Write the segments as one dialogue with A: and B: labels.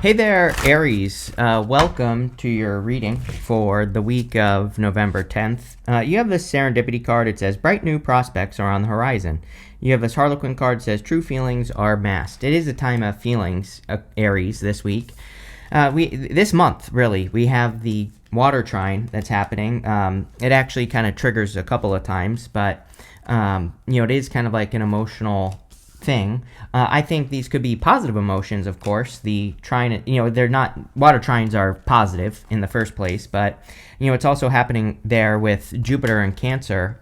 A: Hey there, Aries. Welcome to your reading for the week of November 10th. You have this serendipity card. It says, bright new prospects are on the horizon. You have this Harlequin card that says, true feelings are masked. It is a time of feelings, Aries, this week. This month, really, we have the water trine that's happening. It actually kind of triggers a couple of times, but, it is kind of like an emotional thing. I think these could be positive emotions, of course. The trine, they're not, water trines are positive in the first place, but, it's also happening there with Jupiter and Cancer.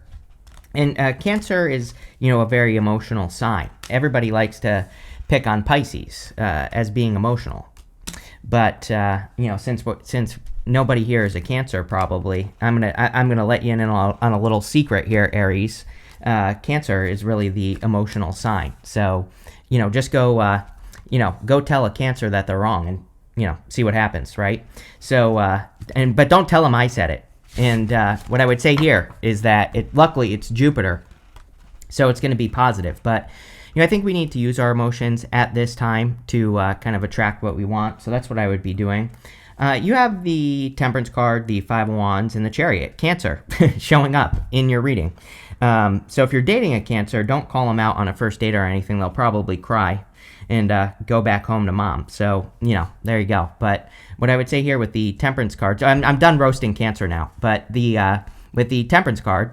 A: And Cancer is, a very emotional sign. Everybody likes to pick on Pisces as being emotional. But, since nobody here is a Cancer, probably, I'm gonna let you in on a little secret here, Aries. Cancer is really the emotional sign. So, just go, go tell a Cancer that they're wrong and, see what happens, right? So, but don't tell them I said it. And what I would say here is that luckily it's Jupiter, so it's going to be positive. But, I think we need to use our emotions at this time to kind of attract what we want. So that's what I would be doing. You have the Temperance card, the Five of Wands, and the Chariot, Cancer, showing up in your reading. So if you're dating a Cancer, don't call them out on a first date or anything. They'll probably cry and go back home to mom. So, there you go. But what I would say here with the Temperance card, I'm done roasting Cancer now, but with the Temperance card,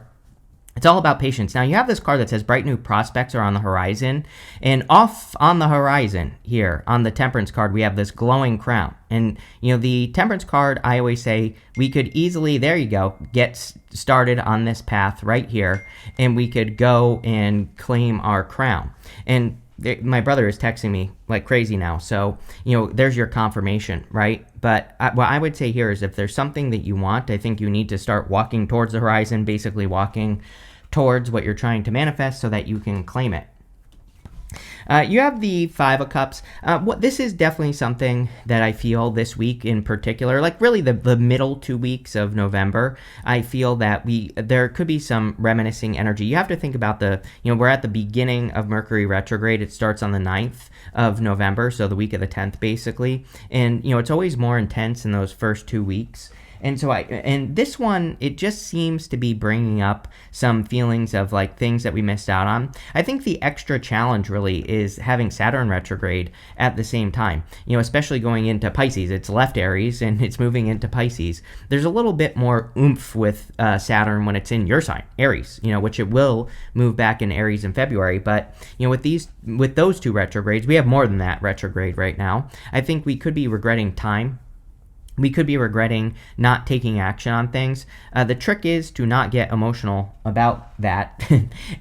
A: it's all about patience. Now, you have this card that says bright new prospects are on the horizon. And off on the horizon here on the Temperance card, we have this glowing crown. And, the Temperance card, I always say we could easily, there you go, get started on this path right here. And we could go and claim our crown. And my brother is texting me like crazy now. So, there's your confirmation, right? But what I would say here is if there's something that you want, I think you need to start walking towards the horizon, basically walking towards what you're trying to manifest so that you can claim it. You have the Five of Cups. This is definitely something that I feel this week in particular, like really the middle 2 weeks of November, I feel that there could be some reminiscing energy. You have to think about we're at the beginning of Mercury retrograde. It starts on the 9th of November, so the week of the 10th basically. And, it's always more intense in those first 2 weeks. And so this one, it just seems to be bringing up some feelings of like things that we missed out on. I think the extra challenge really is having Saturn retrograde at the same time, especially going into Pisces. It's left Aries and it's moving into Pisces. There's a little bit more oomph with Saturn when it's in your sign, Aries, which it will move back in Aries in February. But, with those two retrogrades, we have more than that retrograde right now. I think we could be regretting time. We could be regretting not taking action on things. The trick is to not get emotional about that.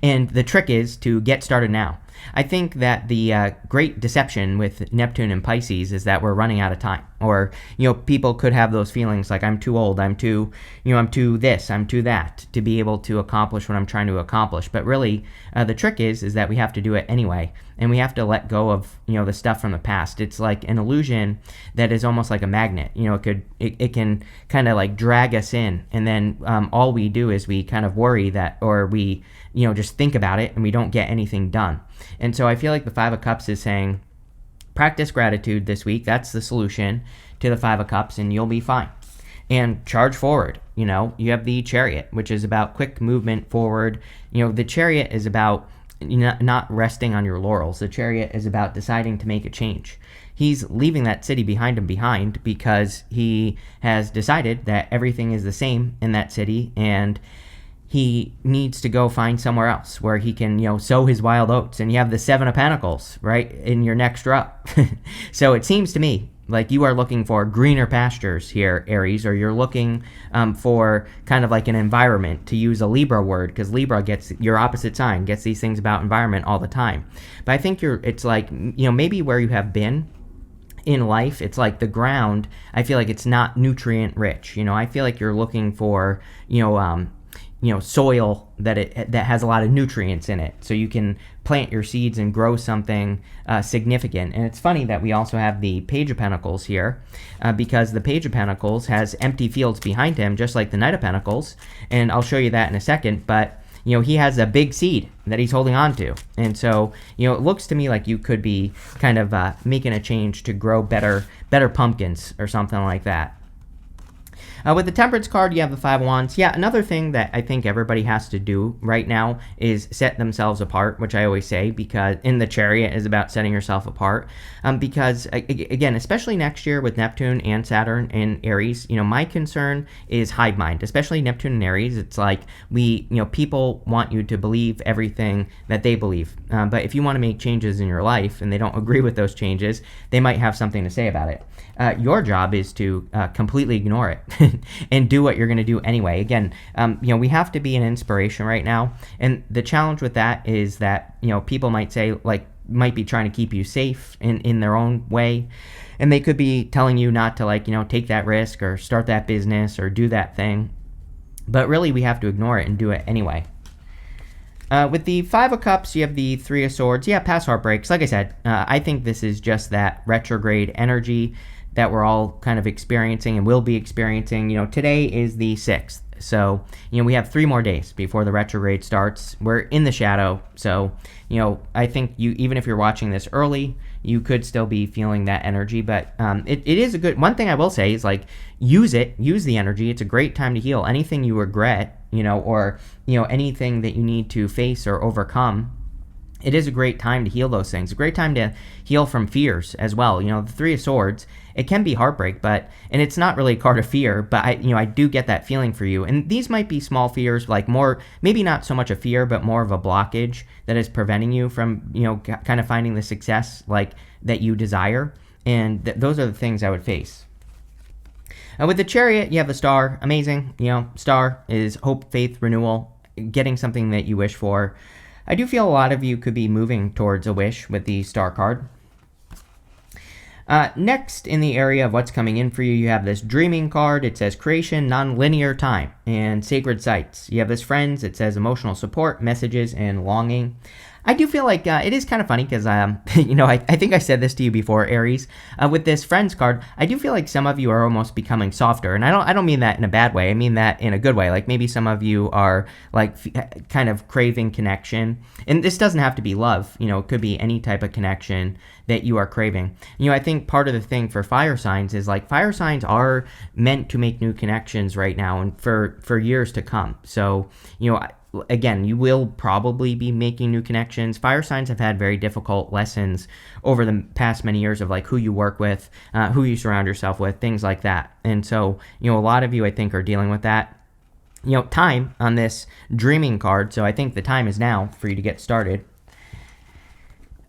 A: And the trick is to get started now. I think that the great deception with Neptune and Pisces is that we're running out of time. Or, people could have those feelings like I'm too old, I'm too this, I'm too that to be able to accomplish what I'm trying to accomplish. But really, the trick is that we have to do it anyway. And we have to let go of, the stuff from the past. It's like an illusion that is almost like a magnet. It can kind of like drag us in. And then all we do is we kind of worry that, or we, just think about it and we don't get anything done. And so I feel like the Five of Cups is saying, practice gratitude this week. That's the solution to the Five of Cups, and you'll be fine. And charge forward. You have the Chariot, which is about quick movement forward. The Chariot is about not resting on your laurels. The Chariot is about deciding to make a change. He's leaving that city behind him because he has decided that everything is the same in that city, and he needs to go find somewhere else where he can, sow his wild oats. And you have the Seven of Pentacles right in your next row. So it seems to me like you are looking for greener pastures here, Aries, or you're looking for kind of like an environment, to use a Libra word, because Libra gets your opposite sign, gets these things about environment all the time. But I think it's like, maybe where you have been in life, it's like the ground, I feel like it's not nutrient rich. I feel like you're looking for, soil that has a lot of nutrients in it, so you can plant your seeds and grow something significant. And it's funny that we also have the Page of Pentacles here, because the Page of Pentacles has empty fields behind him, just like the Knight of Pentacles, and I'll show you that in a second. But he has a big seed that he's holding on to. And so, it looks to me like you could be kind of making a change to grow better pumpkins or something like that. With the Temperance card, you have the Five of Wands. Yeah, another thing that I think everybody has to do right now is set themselves apart, which I always say, because in the Chariot is about setting yourself apart. Because, again, especially next year with Neptune and Saturn in Aries, my concern is hive mind, especially Neptune and Aries. It's like people want you to believe everything that they believe. But if you want to make changes in your life and they don't agree with those changes, they might have something to say about it. Your job is to completely ignore it and do what you're going to do anyway. Again, we have to be an inspiration right now. And the challenge with that is that, people might say, might be trying to keep you safe in their own way. And they could be telling you not to take that risk or start that business or do that thing. But really, we have to ignore it and do it anyway. With the Five of Cups, you have the Three of Swords. Yeah, past heartbreaks. Like I said, I think this is just that retrograde energy that we're all kind of experiencing and will be experiencing. Today is the 6th. So, we have 3 more days before the retrograde starts. We're in the shadow. So, I think even if you're watching this early, you could still be feeling that energy. But it is a good, one thing I will say is use the energy. It's a great time to heal. Anything you regret, or, anything that you need to face or overcome, it is a great time to heal those things. A great time to heal from fears as well. The Three of Swords, it can be heartbreak, and it's not really a card of fear, but I do get that feeling for you. And these might be small fears, more, maybe not so much a fear, but more of a blockage that is preventing you from, kind of finding the success that you desire. And those are the things I would face. With the Chariot, you have the Star. Amazing. Star is hope, faith, renewal, getting something that you wish for. I do feel a lot of you could be moving towards a wish with the Star card. Next, in the area of what's coming in for you, you have this Dreaming card. It says creation, non-linear time, and sacred sites. You have this Friends. It says emotional support, messages, and longing. I do feel like it is kind of funny because, I think I said this to you before, Aries. With this Friends card, I do feel like some of you are almost becoming softer. And I don't mean that in a bad way. I mean that in a good way. Maybe some of you are kind of craving connection. And this doesn't have to be love. It could be any type of connection that you are craving. I think part of the thing for fire signs is fire signs are meant to make new connections right now and for years to come. So, again, you will probably be making new connections. Fire signs have had very difficult lessons over the past many years of who you work with, who you surround yourself with, things like that. And so, a lot of you, I think, are dealing with that. Time on this Dreaming card. So I think the time is now for you to get started.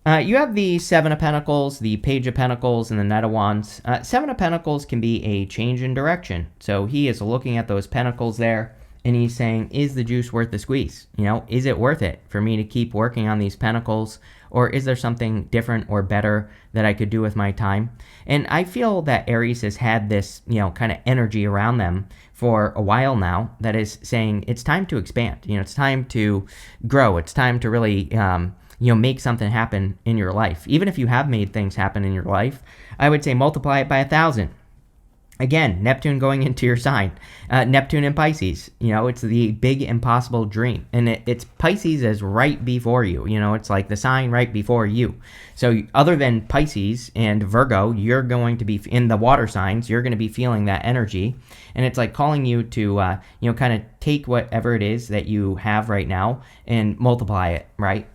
A: You have the Seven of Pentacles, the Page of Pentacles, and the Knight of Wands. Seven of Pentacles can be a change in direction. So he is looking at those pentacles there. And he's saying, is the juice worth the squeeze? Is it worth it for me to keep working on these pentacles? Or is there something different or better that I could do with my time? And I feel that Aries has had this, kind of energy around them for a while now that is saying it's time to expand. It's time to grow. It's time to really, make something happen in your life. Even if you have made things happen in your life, I would say multiply it by 1,000. Again, Neptune going into your sign. Neptune and Pisces, it's the big impossible dream. And it's Pisces is right before you. It's like the sign right before you. So other than Pisces and Virgo, you're going to be in the water signs. You're going to be feeling that energy. And it's calling you to, kind of take whatever it is that you have right now and multiply it, right?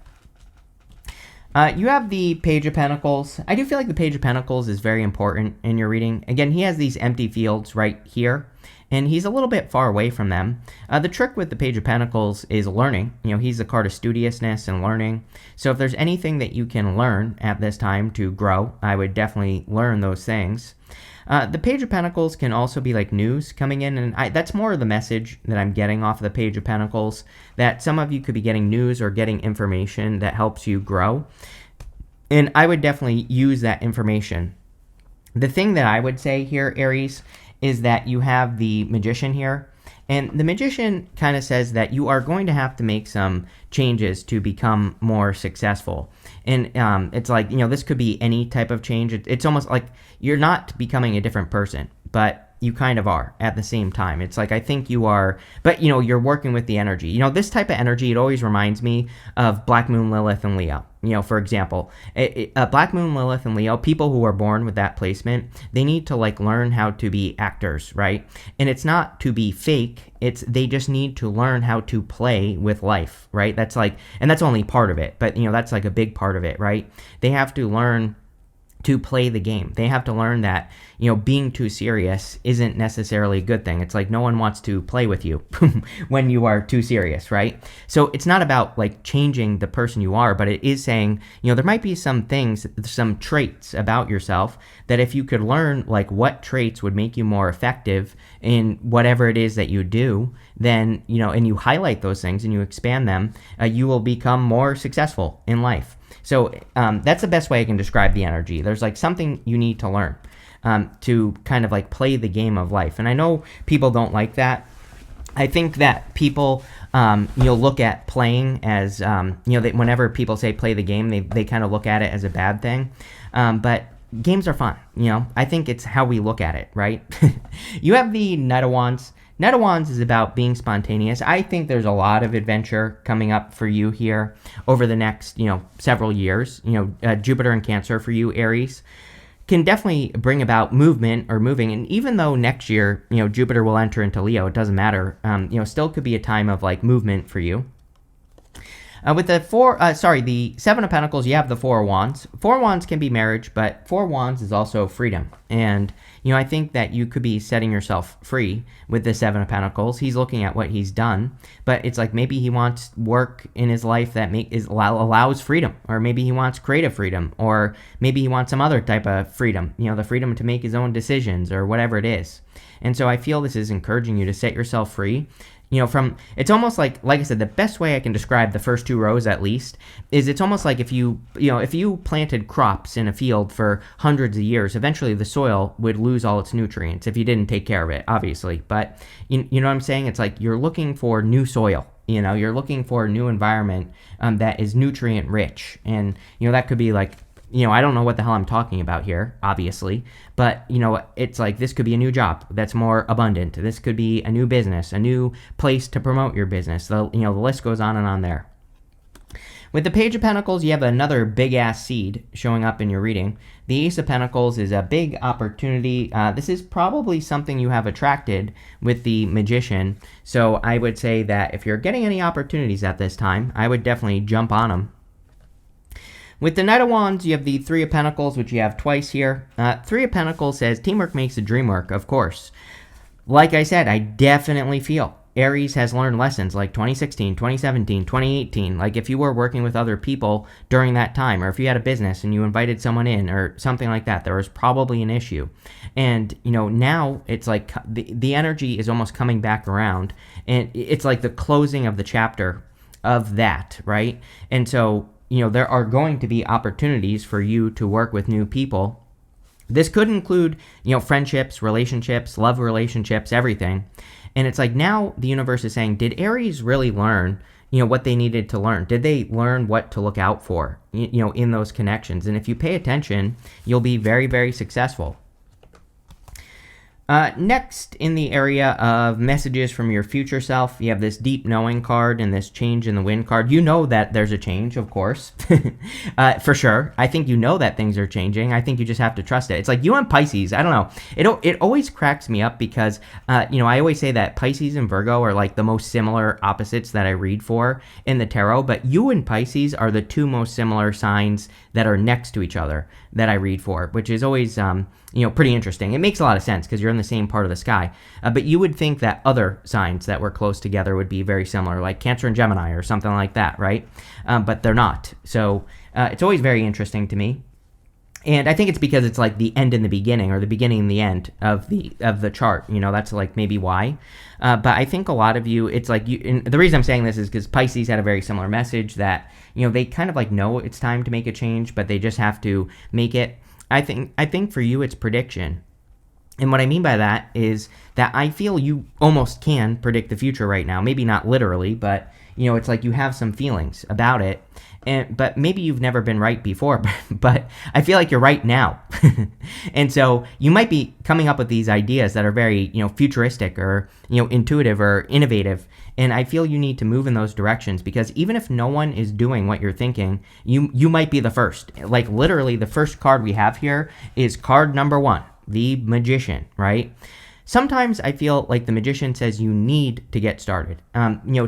A: You have the Page of Pentacles. I do feel like the Page of Pentacles is very important in your reading. Again, he has these empty fields right here, and he's a little bit far away from them. The trick with the Page of Pentacles is learning. He's the card of studiousness and learning. So if there's anything that you can learn at this time to grow, I would definitely learn those things. The Page of Pentacles can also be news coming in, and that's more of the message that I'm getting off of the Page of Pentacles, that some of you could be getting news or getting information that helps you grow, and I would definitely use that information. The thing that I would say here, Aries, is that you have the Magician here, and the Magician kind of says that you are going to have to make some changes to become more successful. And it's this could be any type of change. It's almost like you're not becoming a different person, but, you kind of are at the same time. It's like I think you are, but you're working with the energy. This type of energy, it always reminds me of Black Moon Lilith and Leo. For example, Black Moon Lilith and Leo, people who are born with that placement, they need to like learn how to be actors, right? And it's not to be fake. They just need to learn how to play with life, right? That's like, and that's only part of it, but that's like a big part of it, right? They have to learn to play the game. They have to learn that, being too serious isn't necessarily a good thing. It's like no one wants to play with you when you are too serious, right? So it's not about like changing the person you are, but it is saying, there might be some things, some traits about yourself that if you could learn like what traits would make you more effective in whatever it is that you do, then, and you highlight those things and you expand them, you will become more successful in life. So that's the best way I can describe the energy. There's like something you need to learn to kind of like play the game of life. And I know people don't like that. I think that people, look at playing as, whenever people say play the game, they kind of look at it as a bad thing. But games are fun. I think it's how we look at it, right? You have the Knight of Wands. Knight of Wands is about being spontaneous. I think there's a lot of adventure coming up for you here over the next, several years. Jupiter in Cancer for you, Aries, can definitely bring about movement or moving. And even though next year, Jupiter will enter into Leo, it doesn't matter. Still could be a time of like movement for you. With the Seven of Pentacles, you have the Four of Wands. Four of Wands can be marriage, but Four of Wands is also freedom. And, I think that you could be setting yourself free with the Seven of Pentacles. He's looking at what he's done, but it's like maybe he wants work in his life that allows freedom, or maybe he wants creative freedom, or maybe he wants some other type of freedom, the freedom to make his own decisions or whatever it is. And so I feel this is encouraging you to set yourself free. It's almost like I said, the best way I can describe the first two rows at least is it's almost like if you planted crops in a field for hundreds of years, eventually the soil would lose all its nutrients if you didn't take care of it, obviously. But you know what I'm saying? It's like you're looking for new soil. You're looking for a new environment that is nutrient rich. And, that could be like, I don't know what the hell I'm talking about here, obviously, but, it's like this could be a new job that's more abundant. This could be a new business, a new place to promote your business. The list goes on and on there. With the Page of Pentacles, you have another big-ass seed showing up in your reading. The Ace of Pentacles is a big opportunity. This is probably something you have attracted with the Magician. So I would say that if you're getting any opportunities at this time, I would definitely jump on them. With the Knight of Wands, you have the Three of Pentacles, which you have twice here. Three of Pentacles says teamwork makes the dream work, of course. Like I said, I definitely feel Aries has learned lessons like 2016, 2017, 2018. Like if you were working with other people during that time, or if you had a business and you invited someone in or something like that, there was probably an issue. And, now it's like the energy is almost coming back around. And it's like the closing of the chapter of that, right? And so, there are going to be opportunities for you to work with new people. This could include, friendships, relationships, love relationships, everything. And it's like now the universe is saying, did Aries really learn, what they needed to learn? Did they learn what to look out for, in those connections? And if you pay attention, you'll be very, very successful. Next, in the area of messages from your future self, you have this Deep Knowing card and this Change in the Wind card. You know that there's a change, of course, for sure. I think you know that things are changing. I think you just have to trust it. It's like you and Pisces. I don't know. It always cracks me up because, I always say that Pisces and Virgo are like the most similar opposites that I read for in the tarot, but you and Pisces are the two most similar signs that are next to each other that I read for, which is always, pretty interesting. It makes a lot of sense because you're in the same part of the sky. But you would think that other signs that were close together would be very similar, like Cancer and Gemini or something like that, right? But they're not. So it's always very interesting to me. And I think it's because it's like the end and the beginning, or the beginning and the end of the chart. That's like maybe why. But I think a lot of you, it's like you. And the reason I'm saying this is because Pisces had a very similar message that they kind of like know it's time to make a change, but they just have to make it. I think for you it's prediction. And what I mean by that is that I feel you almost can predict the future right now. Maybe not literally, but it's like you have some feelings about it. But maybe you've never been right before, but I feel like you're right now. And so you might be coming up with these ideas that are very, futuristic or, intuitive or innovative. And I feel you need to move in those directions, because even if no one is doing what you're thinking, you might be the first. Like literally the first card we have here is card number 1. The Magician, right? Sometimes I feel like the Magician says you need to get started.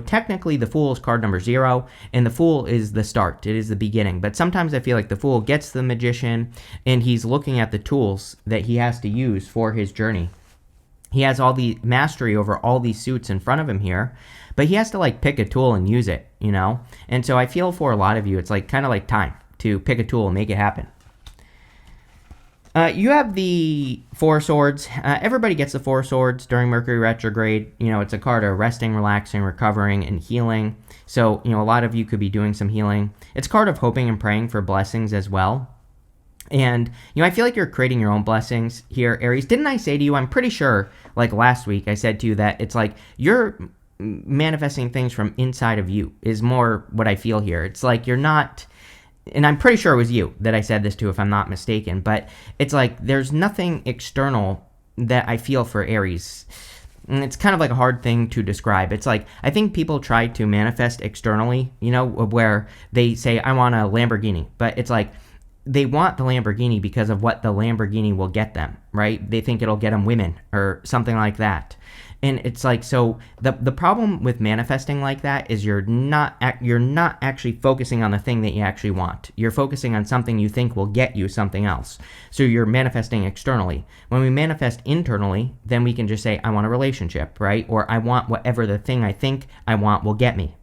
A: Technically the Fool is card number 0, and the Fool is the start. It is the beginning. But sometimes I feel like the Fool gets the Magician, and he's looking at the tools that he has to use for his journey. He has all the mastery over all these suits in front of him here, but he has to like pick a tool and use it, And so I feel for a lot of you, it's like kind of like time to pick a tool and make it happen. You have the Four Swords. Everybody gets the Four Swords during Mercury retrograde. It's a card of resting, relaxing, recovering, and healing. So, a lot of you could be doing some healing. It's a card of hoping and praying for blessings as well. And, I feel like you're creating your own blessings here, Aries. Didn't I say to you, I'm pretty sure, like last week, I said to you that it's like you're manifesting things from inside of you is more what I feel here. It's like you're not... And I'm pretty sure it was you that I said this to, if I'm not mistaken. But it's like there's nothing external that I feel for Aries. And it's kind of like a hard thing to describe. It's like I think people try to manifest externally, where they say, I want a Lamborghini. But it's like they want the Lamborghini because of what the Lamborghini will get them, right? They think it'll get them women or something like that. And it's like, so the problem with manifesting like that is you're not actually focusing on the thing that you actually want. You're focusing on something you think will get you something else. So you're manifesting externally. When we manifest internally, then we can just say, I want a relationship, right? Or I want whatever the thing I think I want will get me.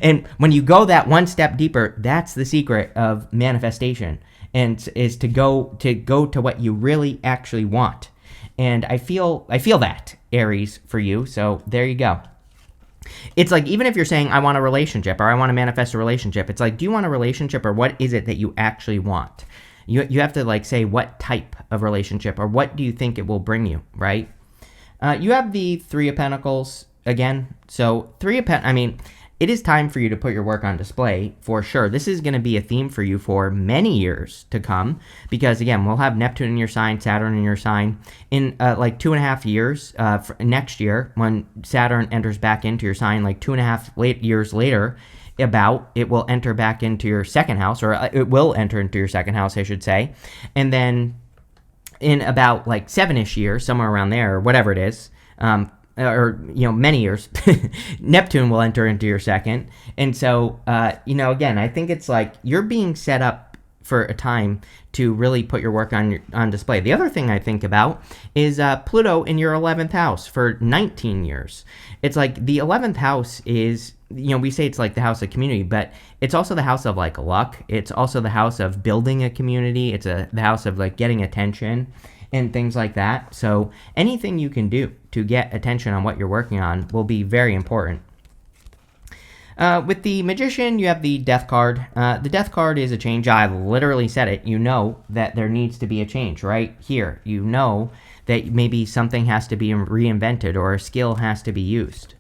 A: And when you go that one step deeper, that's the secret of manifestation, and is to go to what you really actually want. And I feel that, Aries, for you. So there you go. It's like, even if you're saying, I want a relationship, or I want to manifest a relationship, it's like, do you want a relationship, or what is it that you actually want? You have to like say what type of relationship, or what do you think it will bring you, right? You have the Three of Pentacles again. So it is time for you to put your work on display, for sure. This is going to be a theme for you for many years to come, because again, we'll have Neptune in your sign, Saturn in your sign in like 2.5 years next year, when Saturn enters back into your sign, like 2.5 years later, it will enter back into your second house, or it will enter into your second house, I should say. And then in about like 7-ish years, somewhere around there, or whatever it is, many years, Neptune will enter into your second. And so, again, I think it's like you're being set up for a time to really put your work on display. The other thing I think about is Pluto in your 11th house for 19 years. It's like the 11th house is, we say it's like the house of community, but it's also the house of like luck. It's also the house of building a community. It's the house of like getting attention and things like that. So anything you can do to get attention on what you're working on will be very important. With the Magician, you have the Death card. The Death card is a change. I literally said it. You know that there needs to be a change right here. You know that maybe something has to be reinvented, or a skill has to be used.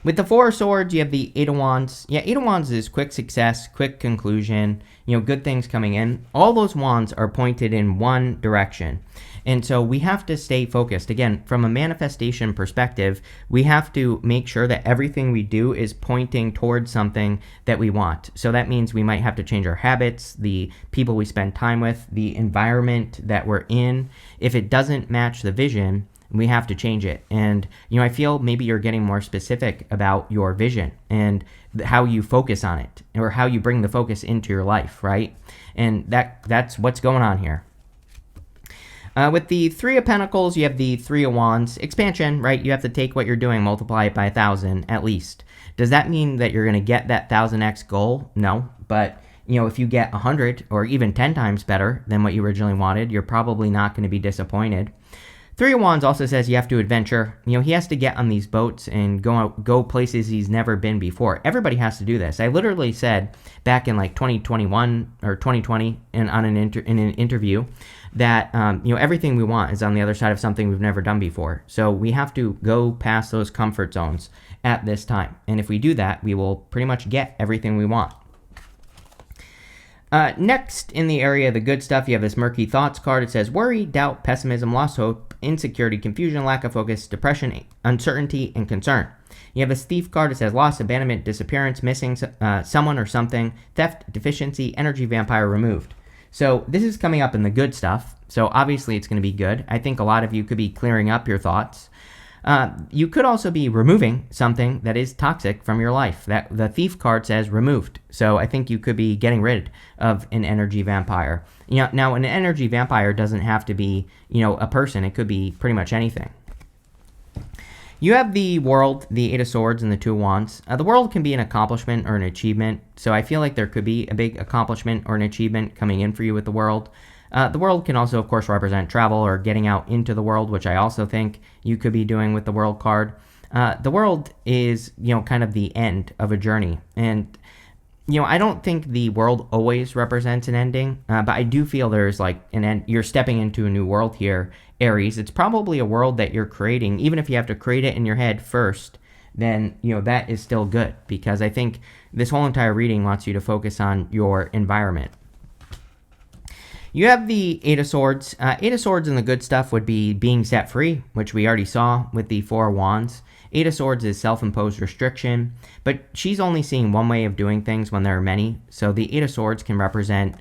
A: With the Four of Swords, you have the Eight of Wands. Yeah, Eight of Wands is quick success, quick conclusion, good things coming in. All those wands are pointed in one direction. And so we have to stay focused. Again, from a manifestation perspective, we have to make sure that everything we do is pointing towards something that we want. So that means we might have to change our habits, the people we spend time with, the environment that we're in. If it doesn't match the vision, we have to change it. And, I feel maybe you're getting more specific about your vision and how you focus on it, or how you bring the focus into your life, right? And that's what's going on here. With the Three of Pentacles, you have the Three of Wands. Expansion, right? You have to take what you're doing, multiply it by 1,000 at least. Does that mean that you're going to get that 1,000x goal? No. But, if you get 100 or even 10 times better than what you originally wanted, you're probably not going to be disappointed. Three of Wands also says you have to adventure. He has to get on these boats and go places he's never been before. Everybody has to do this. I literally said back in like 2021 or 2020 in an interview that everything we want is on the other side of something we've never done before. So we have to go past those comfort zones at this time. And if we do that, we will pretty much get everything we want. Next, in the area of the good stuff, you have this murky thoughts card. It says worry, doubt, pessimism, lost hope, insecurity, confusion, lack of focus, depression, uncertainty, and concern. You have this thief card. It says loss, abandonment, disappearance, missing someone or something, theft, deficiency, energy vampire removed. So this is coming up in the good stuff. So obviously it's going to be good. I think a lot of you could be clearing up your thoughts. You could also be removing something that is toxic from your life. That the thief card says removed. So I think you could be getting rid of an energy vampire. Now an energy vampire doesn't have to be, a person. It could be pretty much anything. You have the world, the Eight of Swords, and the Two of Wands. The world can be an accomplishment or an achievement. So I feel like there could be a big accomplishment or an achievement coming in for you with the world. The world can also, of course, represent travel or getting out into the world, which I also think you could be doing with the world card. The world is, kind of the end of a journey. And, I don't think the world always represents an ending, but I do feel there's like an end. You're stepping into a new world here, Aries. It's probably a world that you're creating. Even if you have to create it in your head first, then, that is still good, because I think this whole entire reading wants you to focus on your environment. You have the Eight of Swords. Eight of Swords and the good stuff would be being set free, which we already saw with the Four of Wands. Eight of Swords is self-imposed restriction, but she's only seeing one way of doing things when there are many. So the Eight of Swords can represent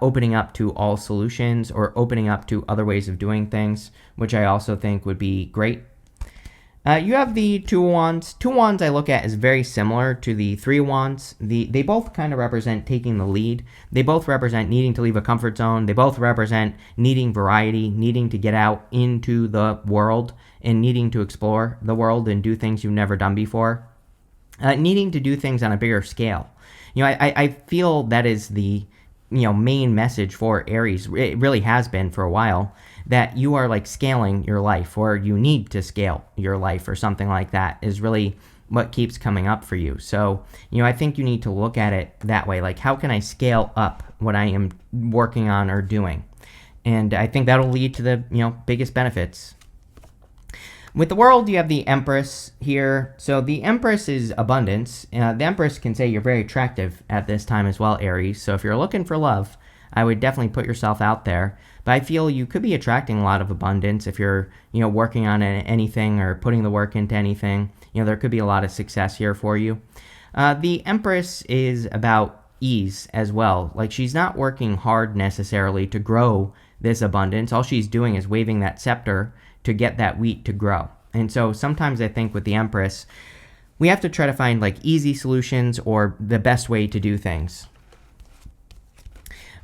A: opening up to all solutions or opening up to other ways of doing things, which I also think would be great. You have the Two of Wands. Two of Wands I look at as very similar to the Three of Wands. They both kind of represent taking the lead. They both represent needing to leave a comfort zone. They both represent needing variety, needing to get out into the world and needing to explore the world and do things you've never done before. Needing to do things on a bigger scale. I feel that is the main message for Aries. It really has been for a while, that you are like scaling your life, or you need to scale your life, or something like that is really what keeps coming up for you. So, I think you need to look at it that way. Like, how can I scale up what I am working on or doing? And I think that'll lead to the, biggest benefits. With the world, you have the Empress here. So the Empress is abundance. The Empress can say you're very attractive at this time as well, Aries. So if you're looking for love, I would definitely put yourself out there. But I feel you could be attracting a lot of abundance if you're, working on anything or putting the work into anything. There could be a lot of success here for you. The Empress is about ease as well. Like, she's not working hard necessarily to grow this abundance. All she's doing is waving that scepter to get that wheat to grow. And so sometimes I think with the Empress, we have to try to find like easy solutions or the best way to do things.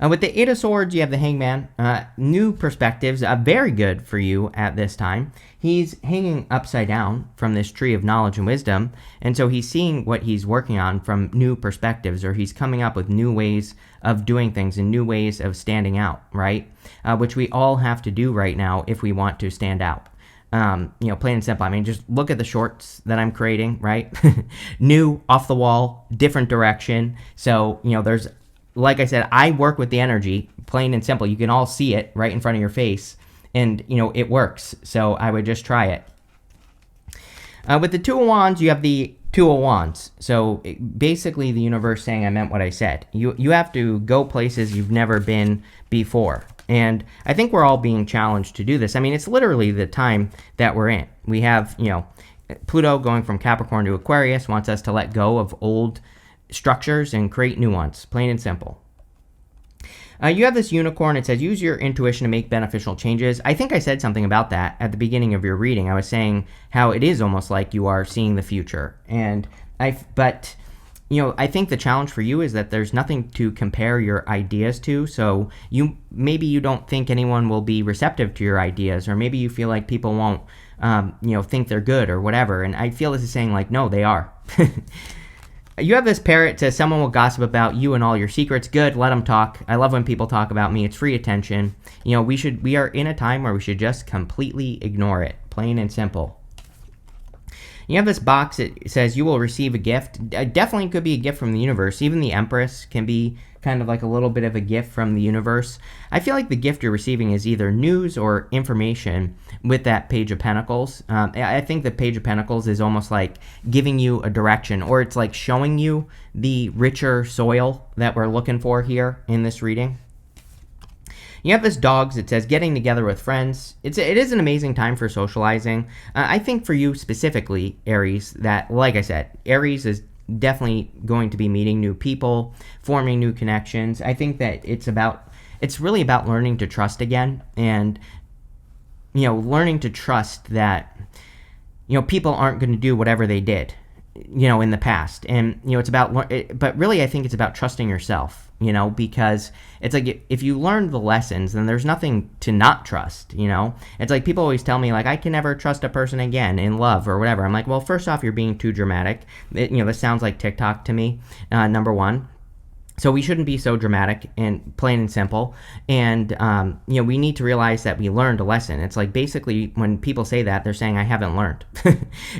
A: With the Eight of Swords, you have the Hangman. New perspectives, very good for you at this time. He's hanging upside down from this tree of knowledge and wisdom, and so he's seeing what he's working on from new perspectives, or he's coming up with new ways of doing things and new ways of standing out, right? Which we all have to do right now if we want to stand out. Plain and simple. I mean, just look at the shorts that I'm creating, right? New, off the wall, different direction. So, there's, like I said, I work with the energy, plain and simple. You can all see it right in front of your face, and, it works. So I would just try it. With the Two of Wands, you have the Two of Wands. So basically the universe saying I meant what I said. You have to go places you've never been before. And I think we're all being challenged to do this. I mean, it's literally the time that we're in. We have, Pluto going from Capricorn to Aquarius wants us to let go of old structures and create new ones, plain and simple. You have this unicorn. It says use your intuition to make beneficial changes. I think I said something about that at the beginning of your reading. I was saying how it is almost like you are seeing the future. And I think the challenge for you is that there's nothing to compare your ideas to. So maybe you don't think anyone will be receptive to your ideas, or maybe you feel like people won't, think they're good or whatever. And I feel this is saying like, no, they are. You have this parrot. Says someone will gossip about you and all your secrets. Good, let them talk. I love when people talk about me. It's free attention. We are in a time where we should just completely ignore it, plain and simple. You have this box that says you will receive a gift. Definitely could be a gift from the universe. Even the Empress can be kind of like a little bit of a gift from the universe. I feel like the gift you're receiving is either news or information with that Page of Pentacles. I think the Page of Pentacles is almost like giving you a direction, or it's like showing you the richer soil that we're looking for here in this reading. You have this dogs. It says getting together with friends. It is an amazing time for socializing. I think for you specifically, Aries, that, like I said, Aries is definitely going to be meeting new people, forming new connections. I think that it's really about learning to trust again, and learning to trust that people aren't going to do whatever they did in the past. And it's about, but really I think it's about trusting yourself, because it's like if you learn the lessons, then there's nothing to not trust. It's like people always tell me, like, I can never trust a person again in love or whatever. I'm like, well, first off, you're being too dramatic. This sounds like TikTok to me, number one. So we shouldn't be so dramatic, and plain and simple. And, we need to realize that we learned a lesson. It's like, basically, when people say that, they're saying I haven't learned.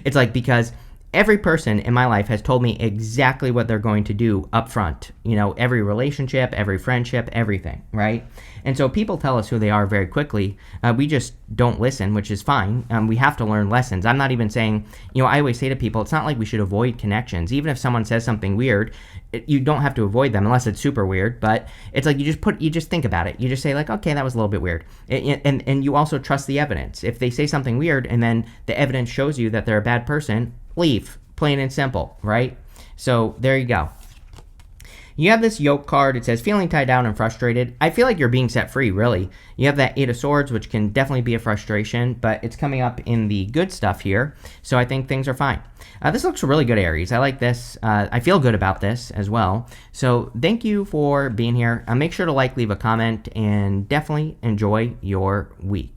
A: It's like, because every person in my life has told me exactly what they're going to do up front. Every relationship, every friendship, everything, right? And so people tell us who they are very quickly. We just don't listen, which is fine. We have to learn lessons. I'm not even saying, I always say to people, it's not like we should avoid connections. Even if someone says something weird, you don't have to avoid them unless it's super weird. But it's like you just think about it. You just say, like, okay, that was a little bit weird. And you also trust the evidence. If they say something weird and then the evidence shows you that they're a bad person, leave, plain and simple, right? So there you go. You have this yoke card. It says feeling tied down and frustrated. I feel like you're being set free, really. You have that Eight of Swords, which can definitely be a frustration, but it's coming up in the good stuff here, so I think things are fine. This looks really good, Aries. I like this. I feel good about this as well. So thank you for being here. Make sure to leave a comment, and definitely enjoy your week.